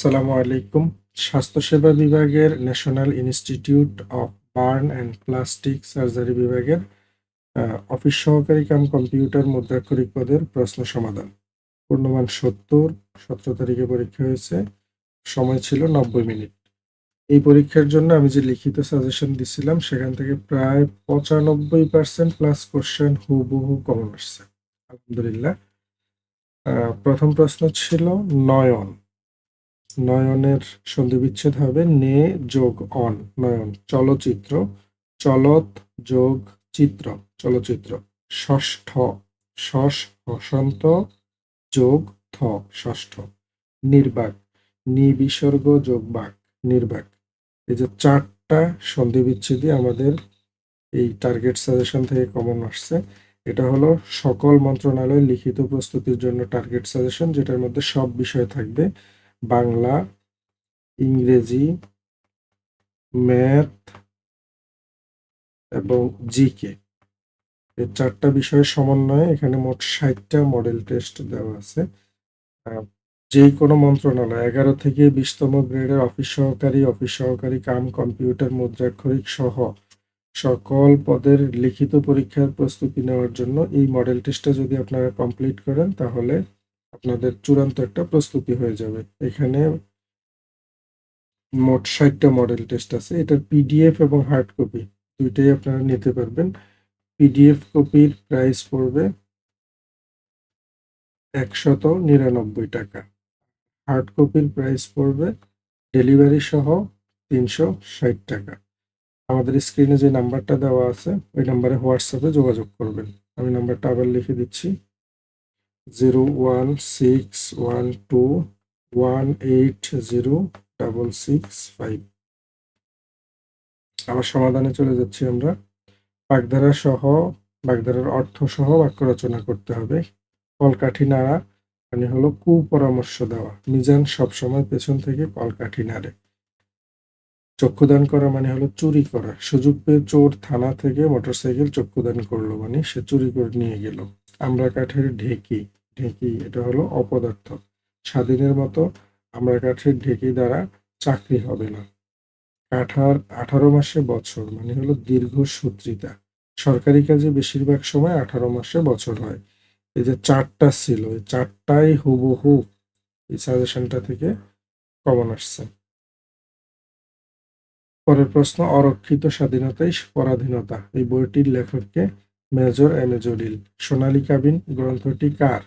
আসসালামু আলাইকুম। স্বাস্থ্যসেবা বিভাগের national institute of burn and plastic surgery বিভাগের অফিস সহকারী কাম কম্পিউটার মুদ্রাক্ষরিক পদের প্রশ্ন সমাধান। পূর্ণমান ৭০, ১৭ তারিখে পরীক্ষা হয়েছে। সময় ছিল ৯০ মিনিট। এই পরীক্ষার জন্য আমি যে লিখিত সাজেশন দিছিলাম সেখান থেকে প্রায় ৯৫% প্লাস কোশ্চেন হুবহু কমন আসছে। আলহামদুলিল্লাহ। প্রথম প্রশ্ন ছিল নয়ন। নয়নের সন্ধিবিচ্ছেদ হবে নে যোগ অন। নয়ন চলচ্চিত্র, চলত যোগ চিত্র, চলচ্চিত্র। ষষ্ঠ, শস হসন্ত যোগ থ, ষষ্ঠ। নির্বাক, নিবিসর্গ যোগ বাক, নির্বাক। এই যে 4টা সন্ধিবিচ্ছেদই আমাদের এই টার্গেট সাজেশন থেকে কমন আসছে। এটা হলো সকল মন্ত্রণালয় লিখিত প্রস্তুতির জন্য টার্গেট সাজেশন, যেটার মধ্যে সব বিষয় থাকবে: বাংলা, ইংরেজি, ম্যাথ এবং জিকে। এই 4টা বিষয়ের সমন্বয়ে এখানে মোট 60টা মডেল টেস্ট দেওয়া আছে। যে কোনো মন্ত্রণালয় 11 থেকে 20তম গ্রেডের অফিস সহকারী কাম কম্পিউটার মুদ্রাক্ষরিক সহ সকল পদের লিখিত পরীক্ষার প্রস্তুতি নেওয়ার জন্য এই মডেল টেস্টটা যদি আপনারা কমপ্লিট করেন তাহলে আপনাদের চূড়ান্ত একটা প্রস্তুতি হয়ে যাবে। এখানে মোট 60টা মডেল টেস্ট আছে। এটার পিডিএফ এবং হার্ড কপি দুইটাই আপনারা নিতে পারবেন। পিডিএফ কপির প্রাইস পড়বে ১৯৯ টাকা। হার্ড কপির প্রাইস পড়বে ডেলিভারি সহ ৩৬০ টাকা। আমাদের স্ক্রিনে যে নাম্বারটা দেওয়া আছে ওই নাম্বারে হোয়াটসঅ্যাপে যোগাযোগ করবেন। আমি নাম্বারটা আবার লিখে দিচ্ছি: 01612180665। আবার সমাধানে চলে যাচ্ছি আমরা। বাগধারার অর্থ সহ বাক্য রচনা করতে হবে। কলকাঠি নাড়া মানে হলো কুপরামর্শ দেওয়া। মিজান সবসময় পেছন থেকে কলকাঠি নাড়ে। চক্ষুদান করা মানে হলো চুরি করা। সুযোগ পেয়ে চোর থানা থেকে মোটরসাইকেল চক্ষুদান করলো মানে সে চুরি করে নিয়ে গেল। আমরা কাঠের ঢেঁকি, ঢেঁকি এটা হলো অপদার্থ। স্বাধীনের মতো আমরা কাঠের ঢেঁকি দ্বারা চাকরি হবে না। কাঠার 18 মাসে বছর মানে হলো দীর্ঘসূত্রিতা। সরকারি কাজে বেশিরভাগ সময় 18 মাসে বছর হয়। এই যে 4টা ছিল, এই 4টাই হুবহু এই সাজেশনটা থেকে কমন আসছে। পরের প্রশ্ন, অরক্ষিত স্বাধীনতাই পরাধীনতা। এই বইটির লেখককে মেজর এমেজোডিল। সোনালী কাবিন গ্রন্থটি কার?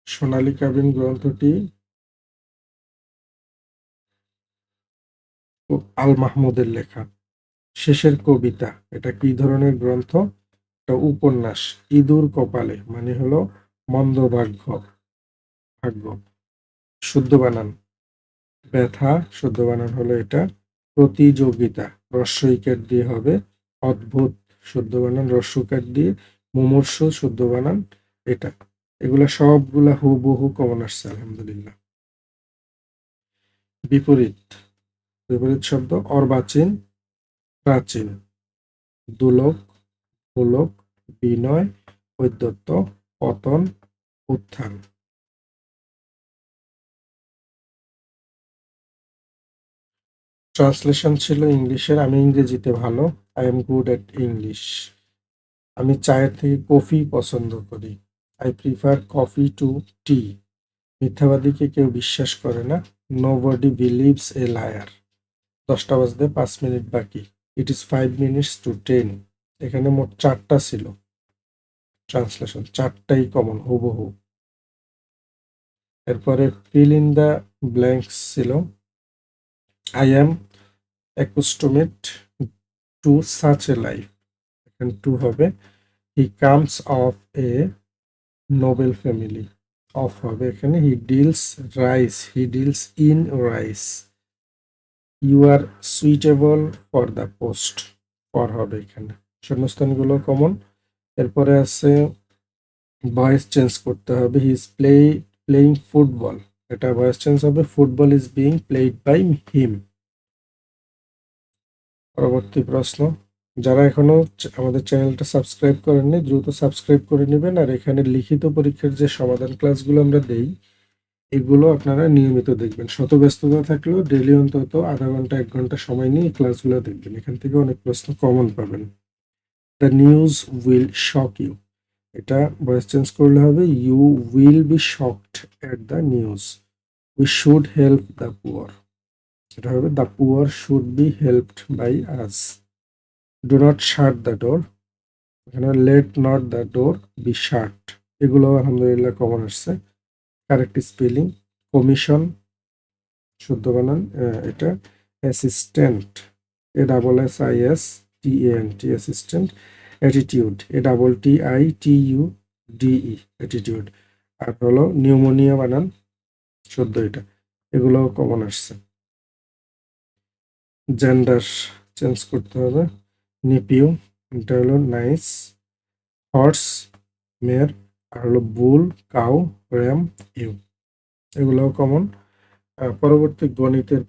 সোনালী কাবিন গ্রন্থটি আল মাহমুদের লেখা। শেষের কবিতা এটা কি ধরনের গ্রন্থ? এটা উপন্যাস। ইঁদুর কপালে মানে হলো মন্দ ভাগ্য, ভাগ্য। শুদ্ধ বানান ব্যথা, শুদ্ধ বানান হলো এটা। প্রতিযোগিতা রস্বইকার দিয়ে হবে। অদ্ভুত, শুদ্ধ বানান রস্যকার দিয়ে। মুমূর্ষু, শুদ্ধ বানান এটা। এগুলা সবগুলা হুবহু কমন আসছে আলহামদুলিল্লাহ। বিপরীত, বিপরীত শব্দ অর্বাচীন, প্রাচীন। দুলোক, পুলক, বিনয়, ঔদ্ধত্য, পতন, উত্থান। ট্রান্সলেশন ছিল ইংলিশের: আমি ইংরেজিতে ভালো। I am good at English. আমি চায়ের থেকে কফি পছন্দ করি। আই প্রিফার কফি টু টি। মিথ্যাবাদীকে কেউ বিশ্বাস করে না। Nobody believes a liar. 10টা বাজতে 5 মিনিট বাকি। It is 5 minutes to 10। এখানে মোট 4টা ছিল ট্রান্সলেশন, 4টাই কমন হুবহু। এরপরে ফিল ইন দ্য ব্ল্যাঙ্কস ছিল: I am accustomed to such a life. এখানে টু হবে। He comes of a noble family. Of হবে এখানে। He deals in rice. You are suitable for the post. For হবে এখানে। শূন্যস্থানগুলো কমন। এরপরে আছে ভয়েস চেঞ্জ করতে হবে। He is playing football. এটা ভয়েস চেঞ্জ হবে football is being played by him. পরবর্তী প্রশ্ন, যারা এখনো আমাদের চ্যানেলটা সাবস্ক্রাইব করেননি দ্রুত সাবস্ক্রাইব করে নেবেন। আর এখানে লিখিত পরীক্ষার যে সমাধান ক্লাসগুলো আমরা দেই এগুলো আপনারা নিয়মিত দেখবেন। শত ব্যস্ততা থাকলেও ডেইলি অন্তত আধা ঘন্টা 1 ঘন্টা সময় নিয়ে ক্লাসগুলো দেখবেন। এখান থেকে অনেক প্রশ্ন কমন পাবেন। The news will shock you. এটা ভয়েস চেঞ্জ করলে হবে you will be shocked at the news. We should help the poor. এটা হবে the poor should be helped by us. Do not shut the door. এখানে let not the door be shut. এগুলো আলহামদুলিল্লাহ common আসছে। Correct spelling commission শুদ্ধ বানান এটা assistant ASSISTANT assistant attitude ATTITUDE attitude আর হলো নিউমোনিয়া বানান শুদ্ধ এটা এগুলো কমন আসছে জেন্ডার চেঞ্জ করতে হবে নিপিউ এটা হলো নাইস হর্স মেয়ার আর হলো বুল কাউ র্যাম ইউ এগুলোও কমন পরবর্তী গণিতের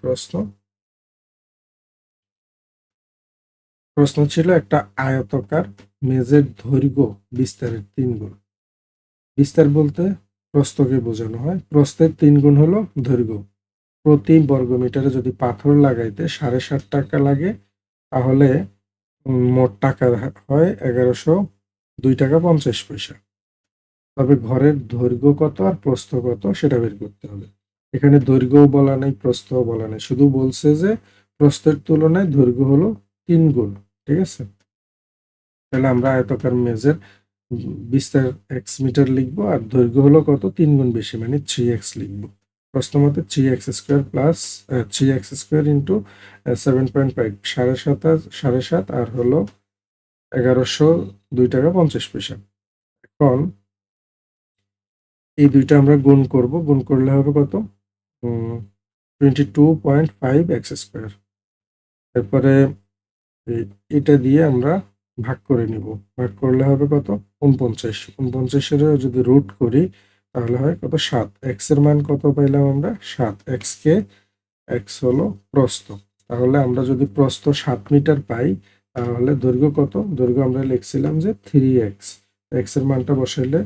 প্রশ্ন ছিল একটা আয়তাকার মেজের দৈর্ঘ্য বিস্তারের 3 গুণ। বিস্তার বলতে প্রস্থকে বোঝানো হয়। প্রস্থের 3 গুণ হলো দৈর্ঘ্য। প্রতি বর্গমিটারে যদি পাথর লাগাইতে 7.5 টাকা লাগে তাহলে মোট টাকা হয় 1102 টাকা 50 পয়সা। তবে ঘরের দৈর্ঘ্য কত আর প্রস্থ কত সেটা বের করতে হবে। এখানে দৈর্ঘ্যও বলা নেই প্রস্থও বলা নেই, শুধু বলছে যে প্রস্থের তুলনায় দৈর্ঘ্য হলো 3 গুণ। ঠিক আছে, তাহলে আমরা আয়তাকার মেজের বিস্তার এক্স মিটার লিখবো আর দৈর্ঘ্য হলো কত 3 গুণ বেশি মানে 3x লিখবো। প্রশ্ন মতে 3x² প্লাস 3x² ইন্টু 7.5 7.5 আর হলো 1102 টাকা 50 পয়সা। এখন এই দুইটা আমরা গুণ করব, গুণ করলে হবে কত 22.5x²। এরপরে এটা দিয়ে আমরা ভাগ করে নিব, ভাগ করলে হবে কত 49। 49 যদি রুট করি তাহলে হয় কত 7। এক্স এর মান কত পাইলাম আমরা 7। এক্স হলো প্রস্থ, তাহলে আমরা যদি প্রস্থ 7 মিটার পাই তাহলে দৈর্ঘ্য কত, দৈর্ঘ্য আমরা লিখছিলাম যে 3x। এক্স এর মানটা বসাইলে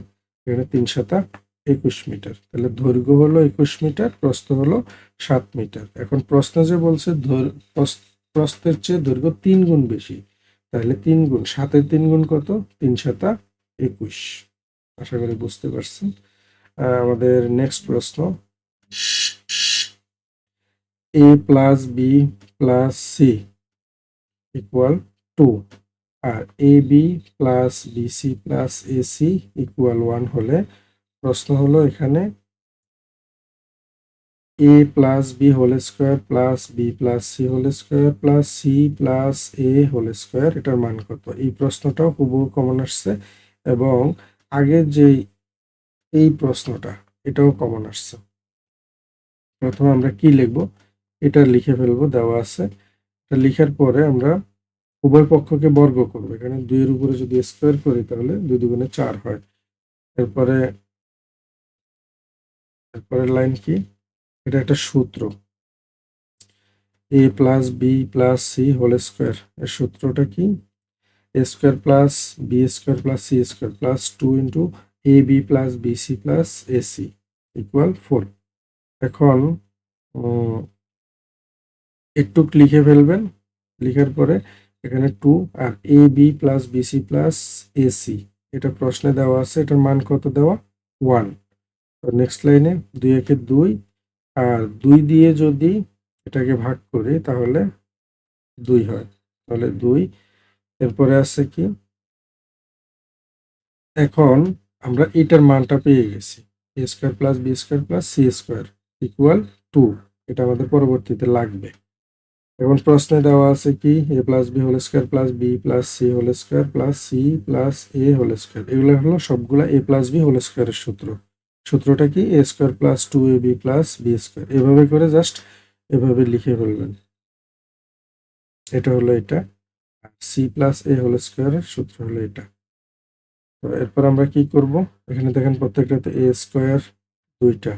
এখানে 3 7 21 মিটার, তাহলে দৈর্ঘ্য হলো 21 মিটার, প্রস্থ হলো 7 মিটার। এখন প্রশ্ন যে বলছে প্রস্থের চেয়ে দৈর্ঘ্য 3 গুণ বেশি, তাহলে 3 গুণ 7-এর 3 গুণ কত 3 7 21। আশা করি বুঝতে পারছেন। আমাদের নেক্সট প্রশ্ন a plus B plus C equal 2 আর A B plus BC plus AC equal 1 হলে প্রশ্ন হলো এখানে a plus B whole square plus B plus C whole square plus C plus A whole square এটার মান কত। এই প্রশ্নটাও হুবহু কমন আসছে এবং আগের যে এই প্রশ্নটা এটাও কমন আসছে। প্রথমে আমরা কি লিখবো এটা লিখে ফেলবো, দেওয়া আছে। এটা লিখার পরে আমরা উভয় পক্ষকে বর্গ করবো। এখানে 2 এর উপরে যদি স্কোয়ার করি তাহলে 2 দুগুণে 4 হয়। এরপরে লাইন কি, এটা একটা সূত্র a plus B plus C whole square. এর সূত্রটা কি a square plus B square plus C square plus 2 into A B plus BC plus AC equal 4। এখন একটু লিখে ফেলবেন, লিখার পরে এখানে 2 আর A B plus BC plus AC এটা প্রশ্নে দেওয়া আছে, এটার মান কত দেওয়া 1। তো নেক্সট লাইনে 2 একে 2 আর 2 দিয়ে যদি এটাকে ভাগ করি তাহলে 2 হয়, তাহলে 2। এরপরে আছে কি, এখন আমরা এটার মানটা পেয়ে গেছি A square plus B square plus C square equal 2। এটা আমাদের পরবর্তীতে লাগবে। এখন প্রশ্নে দেওয়া আছে কি A plus B whole square plus B plus C whole square plus C plus A whole square. এগুলো হলো সবগুলা এ প্লাস বি হোল স্কোয়ারের সূত্র। সূত্রটা কি A square plus 2ab plus B square. এভাবে করে জাস্ট এভাবে লিখে ফেলবেন। এটা হলো এটা, সি প্লাস এ হোল স্কোয়ারের সূত্র হলো এটা। তো এরপর আমরা কি করব, এখানে দেখেন প্রত্যেকটাতে এ স্কোয়ার 2টা,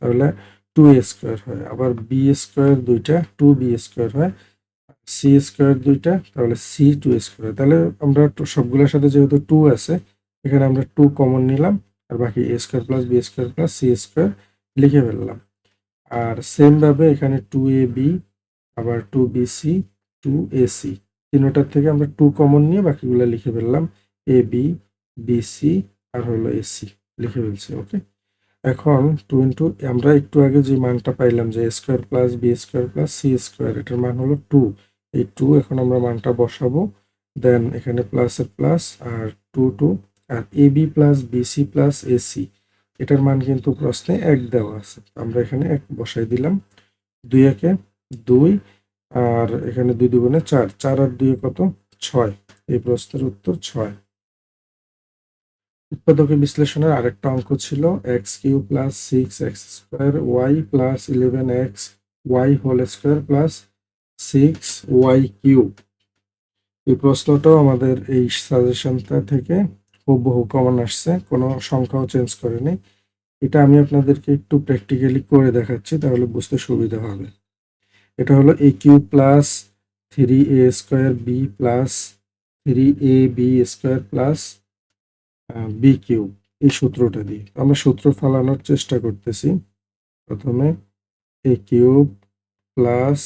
তাহলে 2a স্কোয়ার হয়। আবার বি স্কোয়ার 2টা 2b স্কোয়ার হয়। সি স্কোয়ার 2টা তাহলে সি 2 স্কোয়ার। তাহলে আমরা সবগুলোর সাথে যেহেতু 2 আছে এখানে আমরা 2 কমন নিলাম আর বাকি A square plus B square plus C square লিখে ফেললাম। আর সেম ভাবে এখানে 2ab, আবার 2bc, 2ac, তিনটার থেকে আমরা 2 কমন নিয়ে বাকিগুলো লিখে ফেললাম। ab, bc আর হলো ac লিখে ফেলছি। ওকে, এখন 2 ইন্টু আমরা একটু আগে যে মানটা পাইলাম যে a square plus B square plus C square, এটার মান হলো 2। এই 2 এখন আমরা মানটা বসাবো। দেন এখানে প্লাসের প্লাস আর 2 আর ab plus BC plus AC, এটার মান কিন্তু প্রশ্নে 1 দেওয়া আছে, আমরা এখানে 1 বসাই দিলাম। 2 একে 2 আর এখানে 2 দুগুণে 4, 4 আর 2 কত 6, এই প্রশ্নের উত্তর 6। উৎপাদকে বিশ্লেষণের আরেকটা অঙ্ক ছিল X cube plus 6x² Y plus 11x Y whole square plus 6y cube. এই প্রশ্নটাও আমাদের এই সাজেশনটা থেকে হুবহু কমন আসছে, কোনো সংখ্যাও চেঞ্জ করেনি। এটা আমি আপনাদেরকে একটু প্র্যাকটিক্যালি করে দেখাচ্ছি, তাহলে বুঝতে সুবিধা হবে। এটা হলো a cube plus 3a² b plus 3ab² plus B cube, এই সূত্রটা দিয়ে আমরা সূত্র ফালানোর চেষ্টা করতেছি। প্রথমে a cube plus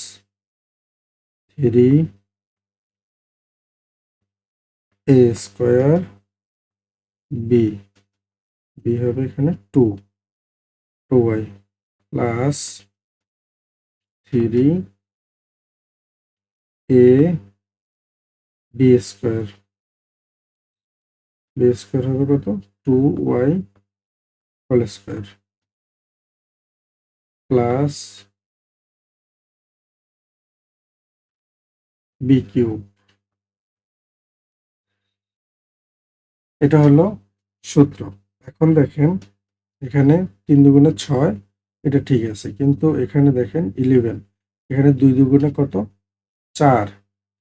3a² B, B হবে এখানে 2y plus 3a B square হবে কত 2y whole square plus B cube. এটা হলো সূত্র। এখন দেখেন এখানে 3 দুগুণে 6, এটা ঠিক আছে, কিন্তু এখানে দেখেন 11, এখানে 2 দুগুণে কত 4,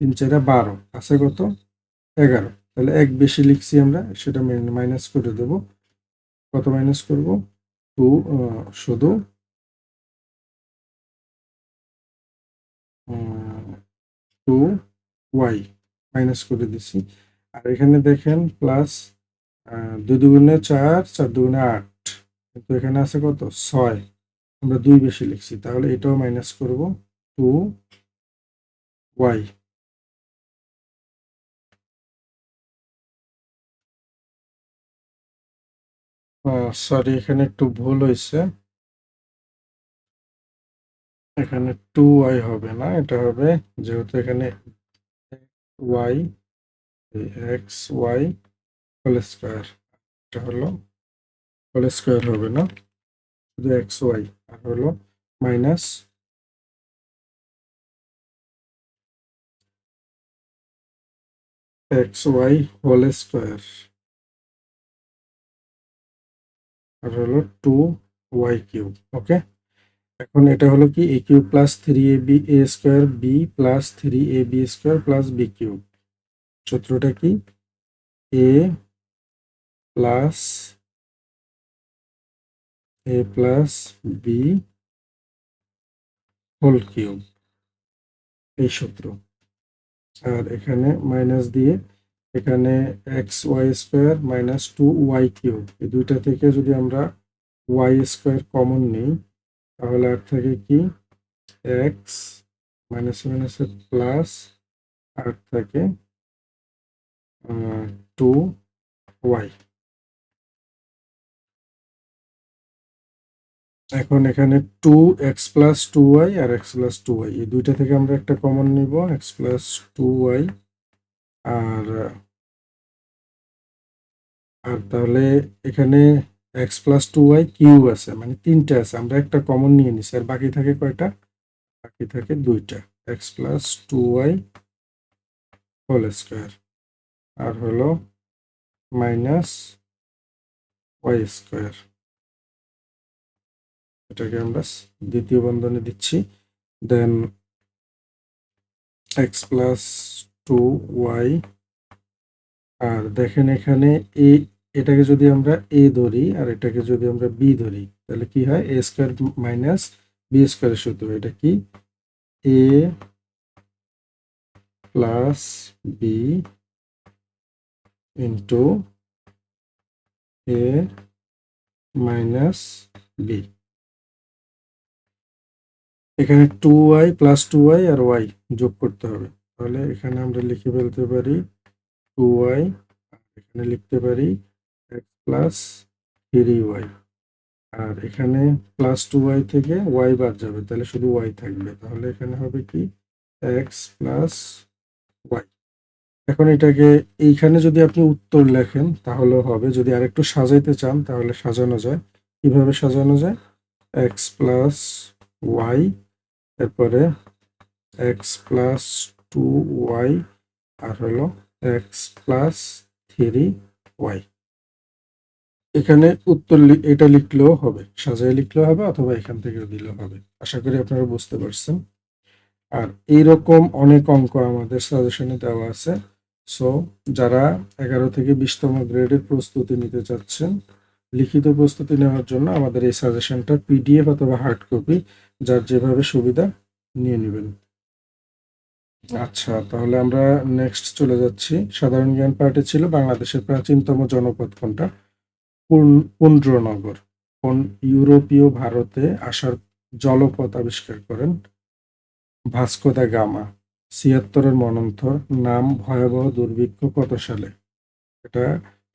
3 4 12, আছে কত 11, তাহলে 1 বেশি লিখছি আমরা, সেটা মাইনাস করে দেব। কত মাইনাস করব 2, শুধু 2y মাইনাস করে দিছি। আর এখানে দেখেন প্লাস 2 দুগুণে 4, 4 দুগুণে 8, কিন্তু এখানে আছে কত 6, আমরা 2 বেশি লিখছি, তাহলে এটাও মাইনাস করব 2y। সরি, এখানে একটু ভুল হয়েছে, এখানে 2y হবে না, এটা হবে যেহেতু এখানে y X Y whole square, এটা হলো হোল স্কোয়ার হবে না, শুধু এক্স ওয়াই, আর হলো minus X Y whole square, আর হলো 2y কিউব। ওকে, এখন এটা হলো কি a cube plus 3ab² B plus 3ab² plus B cube. সূত্রটা কি a plus B whole cube, এই সূত্র। আর এখানে মাইনাস দিয়ে এখানে xy² মাইনাস 2y কিউব, এই দুইটা থেকে যদি আমরা y² কমন নিই, তাহলে আর থাকে কি x মাইনাস মাইনাসে প্লাস, আর থাকে 2y। এখন এখানে 2x প্লাস 2y আর x প্লাস 2y, এই দুইটা থেকে আমরা একটা কমন নিব, x প্লাস 2y। আর আর তাহলে এখানে x প্লাস 2y কিউব আছে, মানে 3টা আছে, আমরা একটা কমন নিয়ে নিছি, আর বাকি থাকে কয়টা, বাকি থাকে 2টা, x plus 2y whole square আর হলো মাইনাস y স্কোয়ার। এটাকে আমরা দ্বিতীয় বন্ধনে দিচ্ছি। দেন x প্লাস 2y, আর দেখেন এখানে এটাকে যদি আমরা a ধরি আর এটাকে যদি আমরা b ধরি, তাহলে কি হয় a স্কোয়ার মাইনাস বি স্কোয়ারের সূত্র, এটা কি a plus B into a minus B. এখানে 2y প্লাস 2y আর y যোগ করতে হবে। তাহলে এখানে আমরা লিখে ফেলতে পারি 2y, এখানে লিখতে পারি x প্লাস 3y, আর এখানে প্লাস 2y থেকে y বাদ যাবে, তাহলে শুধু y থাকবে। তাহলে এখানে হবে কি x প্লাস y। এখন এটাকে এইখানে যদি আপনি উত্তর লেখেন তাহলেও হবে, যদি আরেকটু সাজাইতে চান তাহলে সাজানো যায়। কিভাবে সাজানো যায়? x প্লাস y, এরপরে x প্লাস 2y, আর হলো x প্লাস 3y। এখানে উত্তর এটা লিখলেও হবে, সাজায় লিখলেও হবে, অথবা এখান থেকেও দিলেও হবে। আশা করি আপনারা বুঝতে পারছেন। আর এইরকম অনেক অঙ্ক আমাদের সাজেশনে দেওয়া আছে। সো যারা 11 থেকে 20তম গ্রেডের প্রস্তুতি নিতে চাচ্ছেন, লিখিত প্রস্তুতি নেওয়ার জন্য আমাদের এই সাজেশনটা পিডিএফ অথবা হার্ড কপি, যার যেভাবে সুবিধা নিয়ে নেবেন। আচ্ছা, তাহলে আমরা নেক্সট চলে যাচ্ছি। সাধারণ জ্ঞান পার্টে ছিল বাংলাদেশের প্রাচীনতম জনপদ কোনটা? পুন্ড্রনগর। কোন ইউরোপীয় ভারতে আসার জলপথ আবিষ্কার করেন? Vasco da Gama. ৭৬-এর মন্বন্তর নাম ভয়াবহ দুর্ভিক্ষ কত সালে? এটা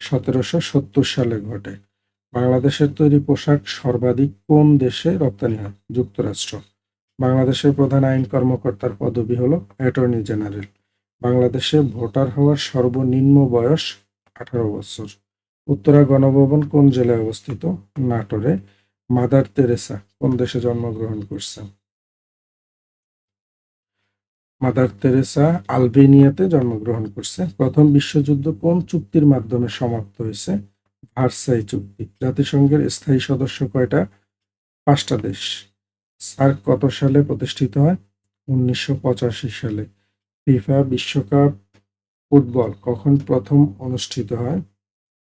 ১৭৭০ সালে ঘটে। বাংলাদেশের তৈরি পোশাক সর্বাধিক কোন দেশে রপ্তানি হয়? যুক্তরাষ্ট্র। বাংলাদেশের প্রধান আইন কর্মকর্তার পদবি হলো অ্যাটর্নি জেনারেল। বাংলাদেশে ভোটার হওয়ার সর্বনিম্ন বয়স 18 বছর। উত্তরা গণভবন কোন জেলায় অবস্থিত? নাটোরে। মাদার তেরেসা কোন দেশে জন্মগ্রহণ করছেন? মাদার তেরেসা আলবেনিয়াতে জন্মগ্রহণ করছে। প্রথম বিশ্বযুদ্ধ কোন চুক্তির মাধ্যমে সমাপ্ত হয়েছে? ভার্সাই চুক্তি। জাতিসংঘের স্থায়ী সদস্য কয়টা? 5টা দেশ। সার্ক কত সালে প্রতিষ্ঠিত হয়? 1985 সালে। ফিফা বিশ্বকাপ ফুটবল কখন প্রথম অনুষ্ঠিত হয়?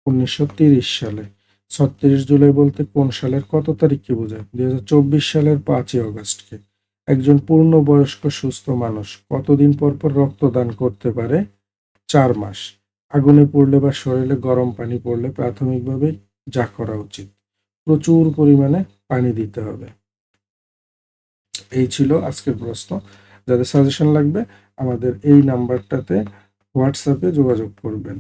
1930 সালে। 36 জুলাই বলতে কোন সালের কত তারিখকে বোঝায়? 2024 সালের 5ই অগস্টকে। একজন পূর্ণবয়স্ক সুস্থ মানুষ কতদিন পর পর রক্তদান করতে পারে? 4 মাস। আগুনে পড়লে বা শরীরে গরম পানি পড়লে প্রাথমিকভাবে যা করা উচিত? প্রচুর পরিমাণে পানি দিতে হবে। এই ছিল আজকের প্রশ্ন। যাদের সাজেশন লাগবে আমাদের এই নাম্বারটাতে হোয়াটসঅ্যাপে যোগাযোগ করবেন।